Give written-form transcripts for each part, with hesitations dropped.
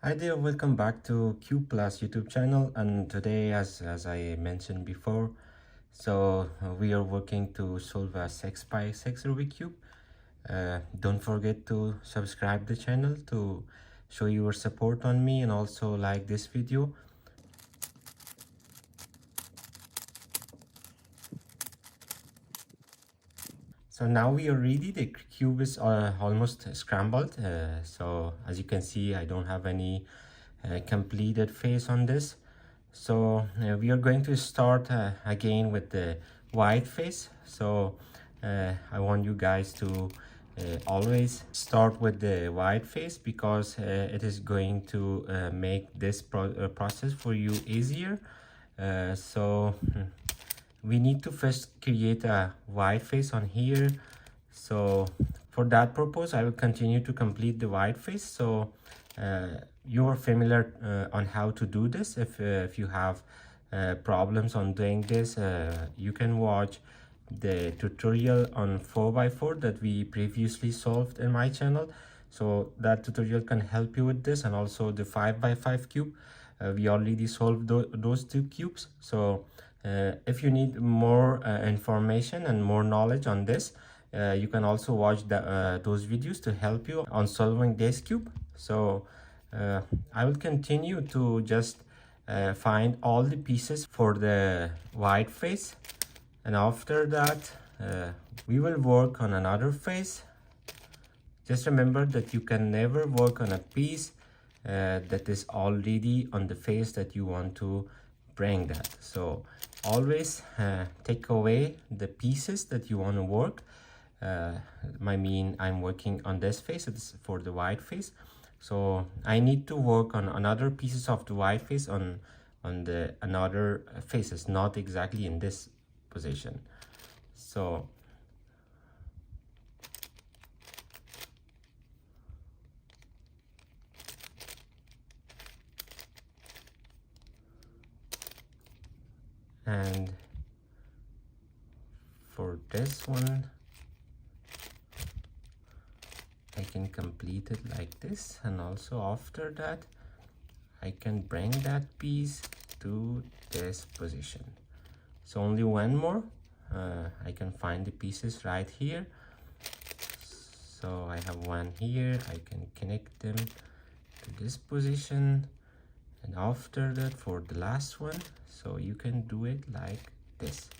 Hi there, welcome back to Q Plus YouTube channel. And today, as I mentioned before, we are working to solve a 6x6 Rubik cube. Don't forget to subscribe the channel to show your support on me, and also like this video. So now we are ready. The cube is almost scrambled. So as you can see, I don't have any completed face on this. So we are going to start again with the white face. So I want you guys to always start with the white face, because it is going to make this process for you easier. We need to first create a white face on here. So for that purpose, I will continue to complete the white face. So you are familiar on how to do this. If you have problems on doing this, you can watch the tutorial on 4x4 that we previously solved in my channel. So that tutorial can help you with this, and also the 5x5 cube. We already solved those two cubes. So if you need more information and more knowledge on this, you can also watch those videos to help you on solving this cube. So I will continue to just find all the pieces for the white face, and after that we will work on another face. Just remember that you can never work on a piece that is already on the face that you want to bring that. So always take away the pieces that you want to work. I'm working on this face. It's for the white face, so I need to work on another pieces of the white face on the another faces, not exactly in this position. So and for this one, I can complete it like this, and also after that I can bring that piece to this position. So only one more. I can find the pieces right here. So I have one here. I can connect them to this position, and after that for the last one, so you can do it like this.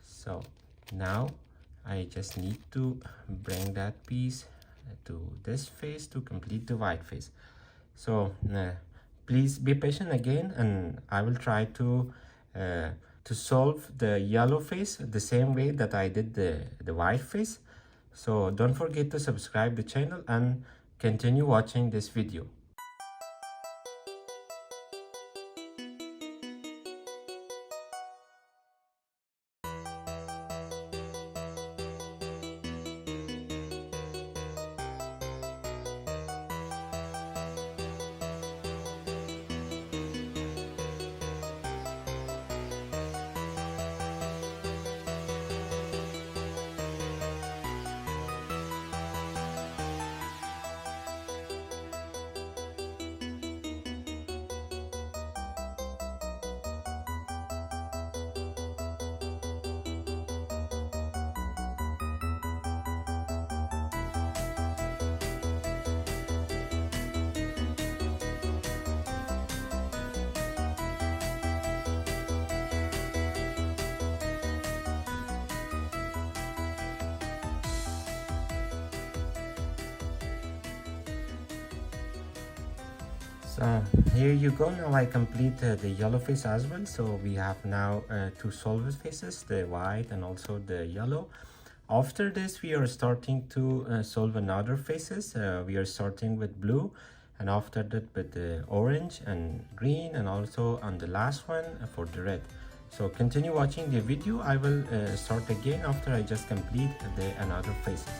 So now I just need to bring that piece to this face to complete the white face. So please be patient again, and I will try to solve the yellow face the same way that I did the white face. So don't forget to subscribe the channel and continue watching this video. So here you go. Now I complete the yellow face as well. So we have now two solid faces, the white and also the yellow. After this, we are starting to solve another faces. We are starting with blue, and after that with the orange and green, and also on the last one for the red. So continue watching the video. I will start again after I just complete the another faces.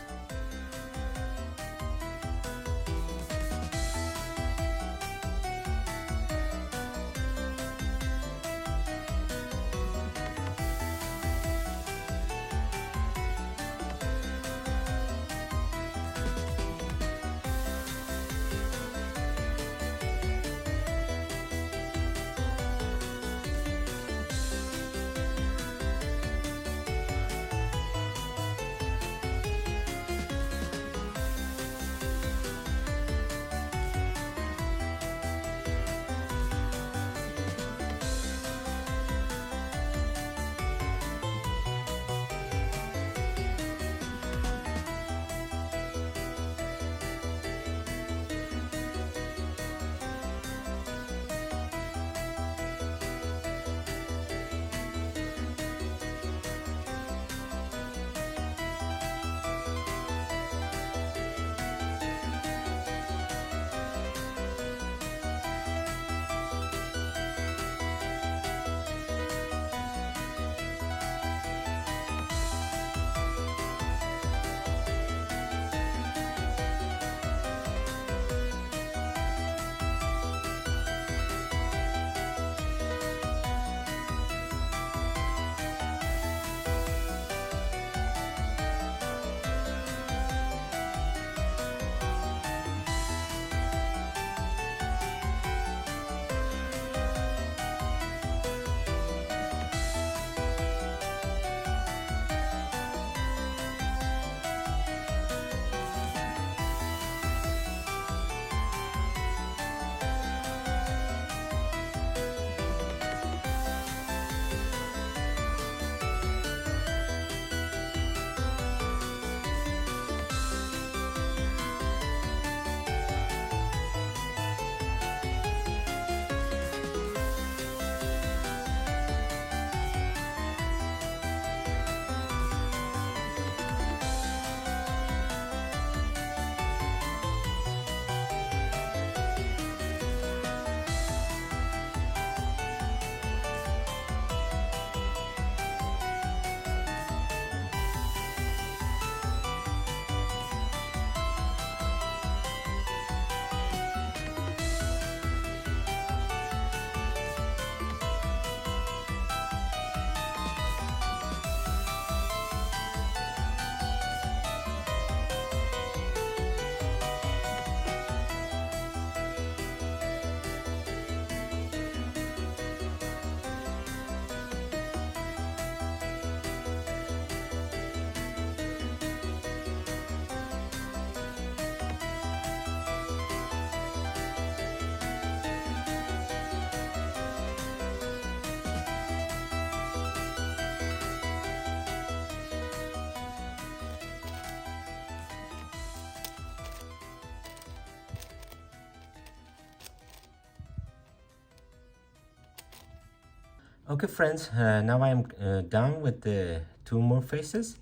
Okay friends, now I'm done with the two more faces,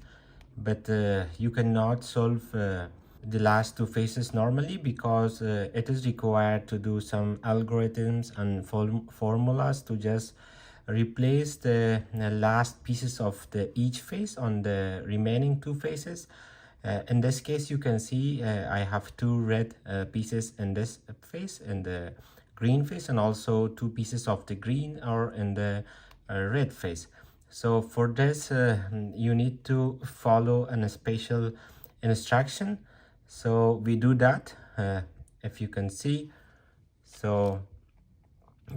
but you cannot solve the last two faces normally because it is required to do some algorithms and formulas to just replace the last pieces of the each face on the remaining two faces. In this case, you can see I have two red pieces in this face, in the green face, and also two pieces of the green are in the red face. So for this, you need to follow a special instruction. So we do that, if you can see. So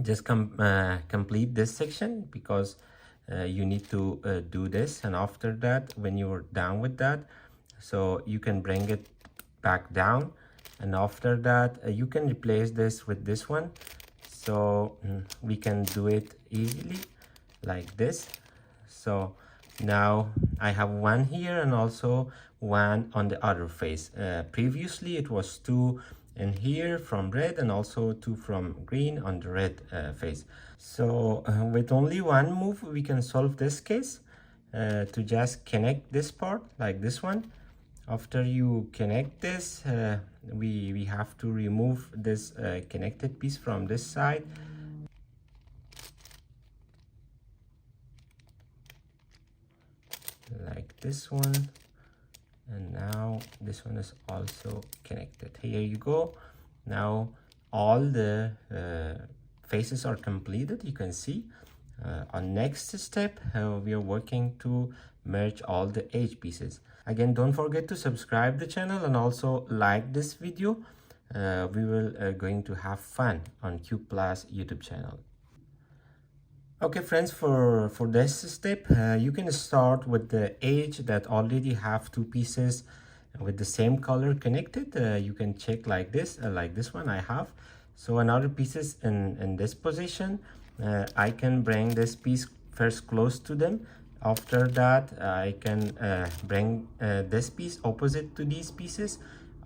just complete this section because you need to do this, and after that, when you're done with that, so you can bring it back down, and after that you can replace this with this one. So we can do it easily like this. So now I have one here and also one on the other face. Previously it was two in here from red and also two from green on the red face. So with only one move we can solve this case, to just connect this part like this one. After you connect this, we have to remove this connected piece from this side. Like this one, and now this one is also connected. Here you go. Now all the faces are completed. You can see on next step we are working to merge all the edge pieces. Again, don't forget to subscribe the channel and also like this video. We will going to have fun on Cube Plus YouTube channel. Okay friends, for this step, you can start with the edge that already have two pieces with the same color connected. You can check like this one I have. So another pieces in this position, I can bring this piece first close to them. After that, I can bring this piece opposite to these pieces.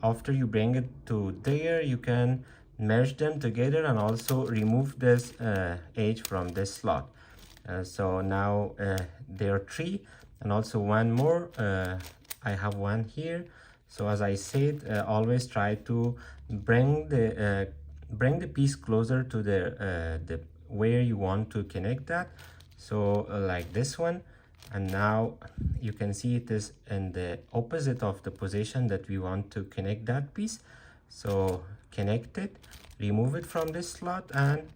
After you bring it to there, you can merge them together and also remove this edge from this slot. So now there are three, and also one more. I have one here. So as I said, always try to bring the piece closer to the where you want to connect that. So like this one, and now you can see it is in the opposite of the position that we want to connect that piece. So connect it, remove it from this slot, and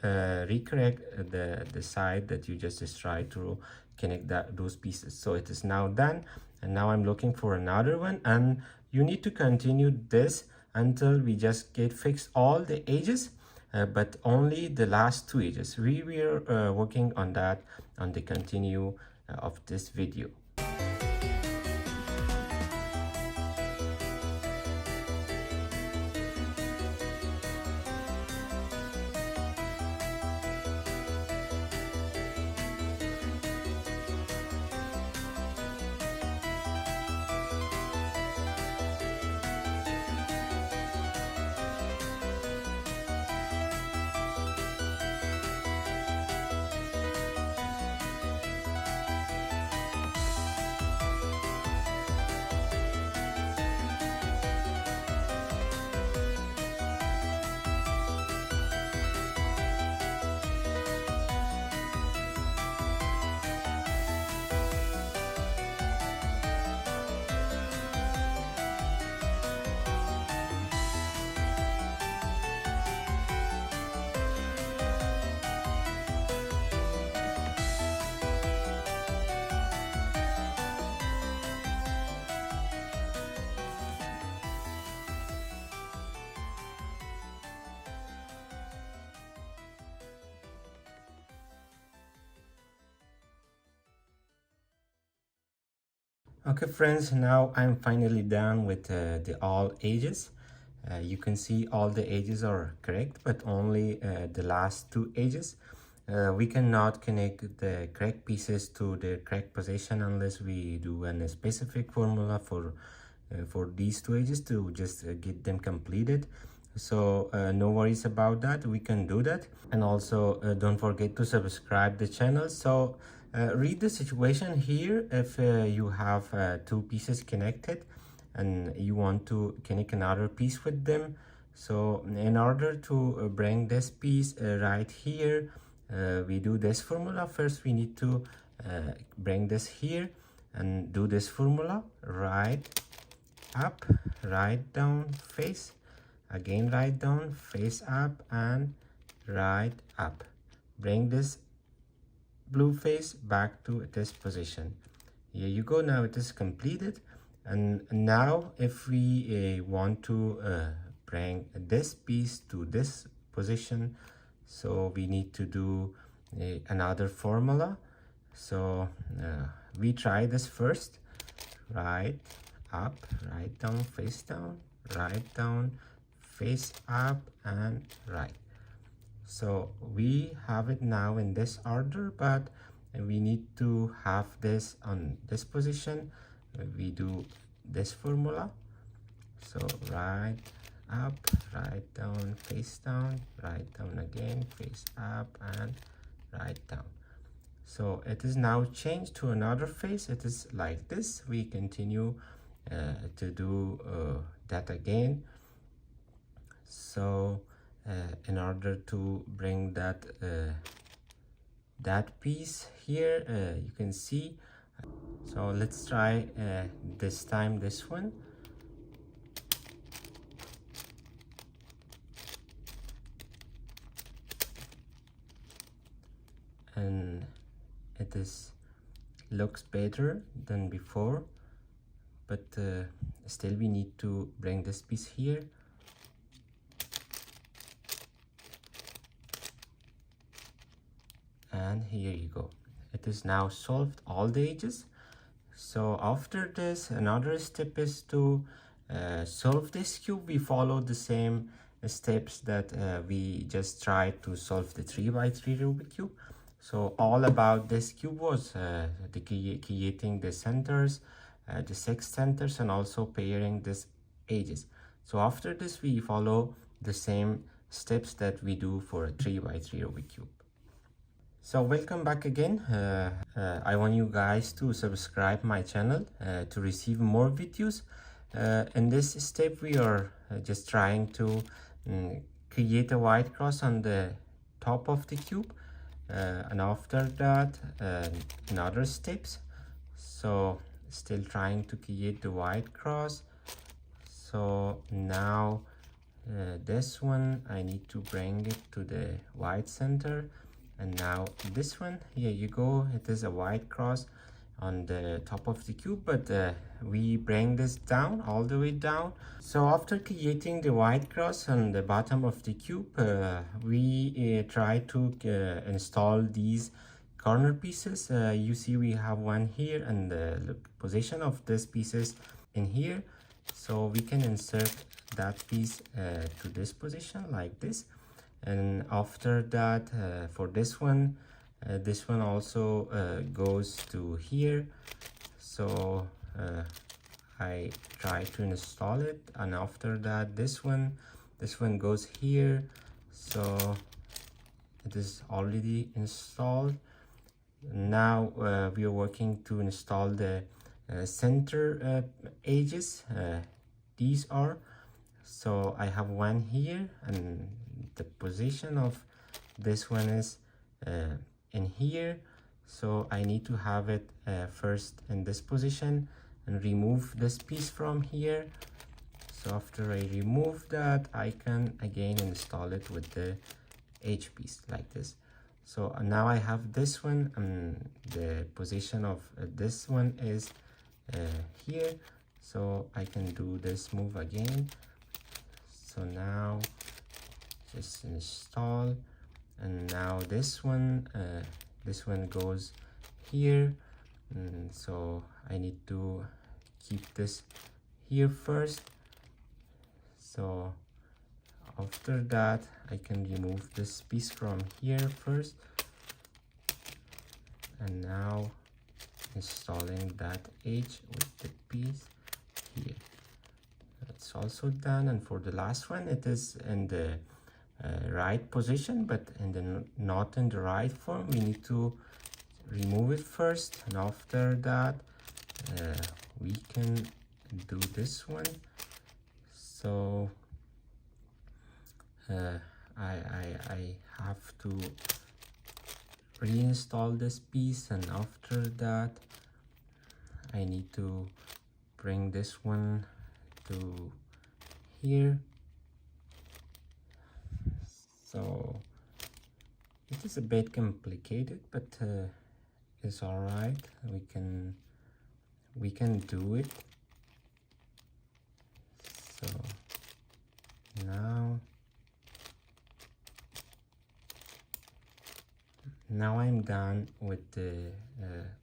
recorrect the side that you just tried to connect those pieces. So it is now done, and now I'm looking for another one, and you need to continue this until we just get fixed all the edges, but only the last two edges. We were working on that on the continue of this video. Okay friends, now I'm finally done with the all edges. You can see all the edges are correct, but only the last two edges. We cannot connect the correct pieces to the correct position unless we do a specific formula for these two edges to just get them completed. So no worries about that, we can do that. And also don't forget to subscribe the channel. So read the situation here. If you have two pieces connected and you want to connect another piece with them, so in order to bring this piece right here, we do this formula. First we need to bring this here and do this formula: right up, right down, face, again right down, face up, and right up. Bring this blue face back to this position. Here you go. Now it is completed. And now if we want to bring this piece to this position, so we need to do another formula. So we try this first: right up, right down, face down, right down, face up, and right. So we have it now in this order, but we need to have this on this position. We do this formula. So right up, right down, face down, right down again, face up, and right down. So it is now changed to another face. It is like this. We continue to do that again. So in order to bring that that piece here, you can see. So let's try this time this one. And it is looks better than before, but still we need to bring this piece here. And here you go. It is now solved all the edges. So after this, another step is to solve this cube. We follow the same steps that we just tried to solve the 3x3 Rubik cube. So all about this cube was creating the centers, the 6 centers, and also pairing these edges. So after this, we follow the same steps that we do for a 3x3 Rubik cube. So welcome back again. I want you guys to subscribe my channel to receive more videos. In this step, we are just trying to create a white cross on the top of the cube. And after that, in other steps, so still trying to create the white cross. So now this one, I need to bring it to the white center. And now this one, here you go, it is a white cross on the top of the cube, but we bring this down, all the way down. So after creating the white cross on the bottom of the cube, we try to install these corner pieces. You see we have one here, and the position of these pieces in here. So we can insert that piece to this position like this. And after that, for this one also goes to here. So I try to install it, and after that this one goes here. So it is already installed. Now we are working to install the center edges. These are, so I have one here, and the position of this one is in here. So I need to have it first in this position and remove this piece from here. So after I remove that, I can again install it with the edge piece like this. So now I have this one, and the position of this one is here. So I can do this move again. So now just install, and now this one goes here. So I need to keep this here first. So after that, I can remove this piece from here first, and now installing that edge with the piece here it's also done. And for the last one, it is in the right position, but in the not in the right form. We need to remove it first, and after that we can do this one. So I have to reinstall this piece, and after that I need to bring this one to here. So it is a bit complicated, but it's all right. We can do it. So now I'm done with the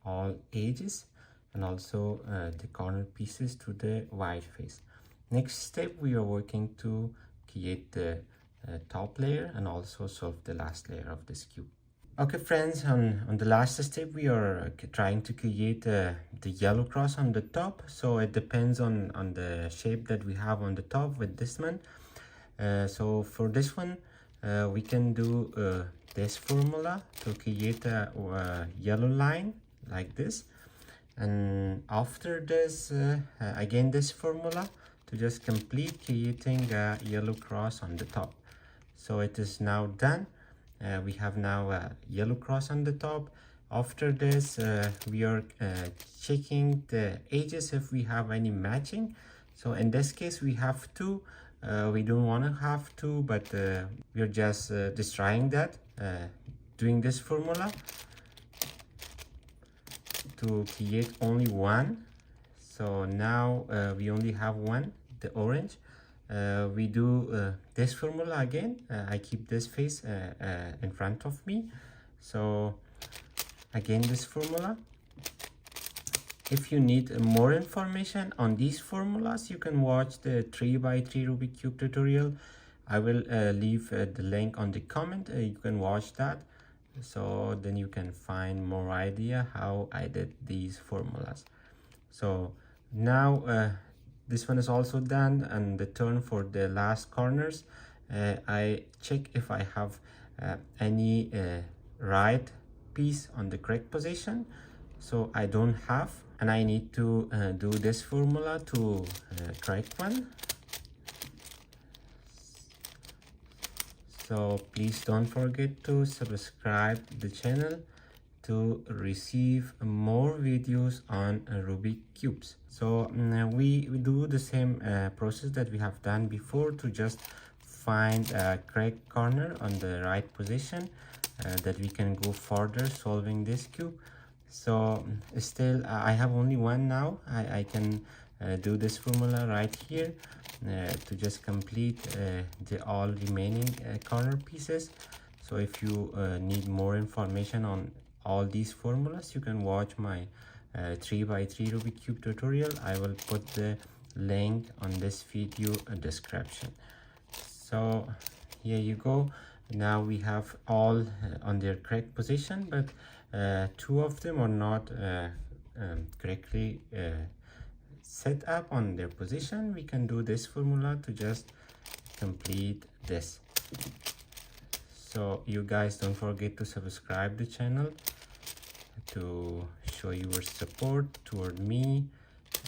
all edges and also the corner pieces to the white face. Next step, we are working to create the top layer and also solve the last layer of this cube. Okay friends, on the last step we are trying to create the yellow cross on the top. So it depends on the shape that we have on the top with this one. So for this one we can do this formula to create a yellow line like this, and after this again this formula to just complete creating a yellow cross on the top. So it is now done. We have now a yellow cross on the top. After this we are checking the edges if we have any matching. So in this case we have two. We don't want to have two, but we're just trying that, doing this formula to create only one. So now we only have one, the orange. We do this formula again. I keep this face in front of me. So again this formula. If you need more information on these formulas, you can watch the 3x3 Rubik Cube tutorial. I will leave the link on the comment. You can watch that. So then you can find more idea how I did these formulas. So now this one is also done, and the turn for the last corners. I check if I have any right piece on the correct position. So I don't have, and I need to do this formula to correct one. So please don't forget to subscribe the channel to receive more videos on Rubik cubes. So we do the same process that we have done before to just find a correct corner on the right position that we can go further solving this cube. So still I have only one now. I can do this formula right here to just complete the all remaining corner pieces. So if you need more information on all these formulas, you can watch my 3x3 Rubik Cube tutorial. I will put the link on this video description. So here you go. Now we have all on their correct position, but two of them are not correctly set up on their position. We can do this formula to just complete this. So you guys don't forget to subscribe the channel to show your support toward me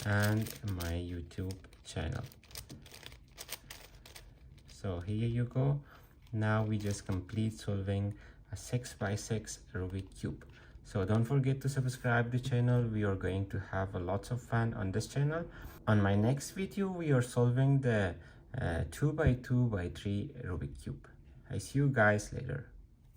and my YouTube channel. So here you go. Now we just complete solving a 6x6 Rubik cube. So don't forget to subscribe the channel. We are going to have a lots of fun on this channel. On my next video, we are solving the 2x2x3 Rubik cube. I see you guys later.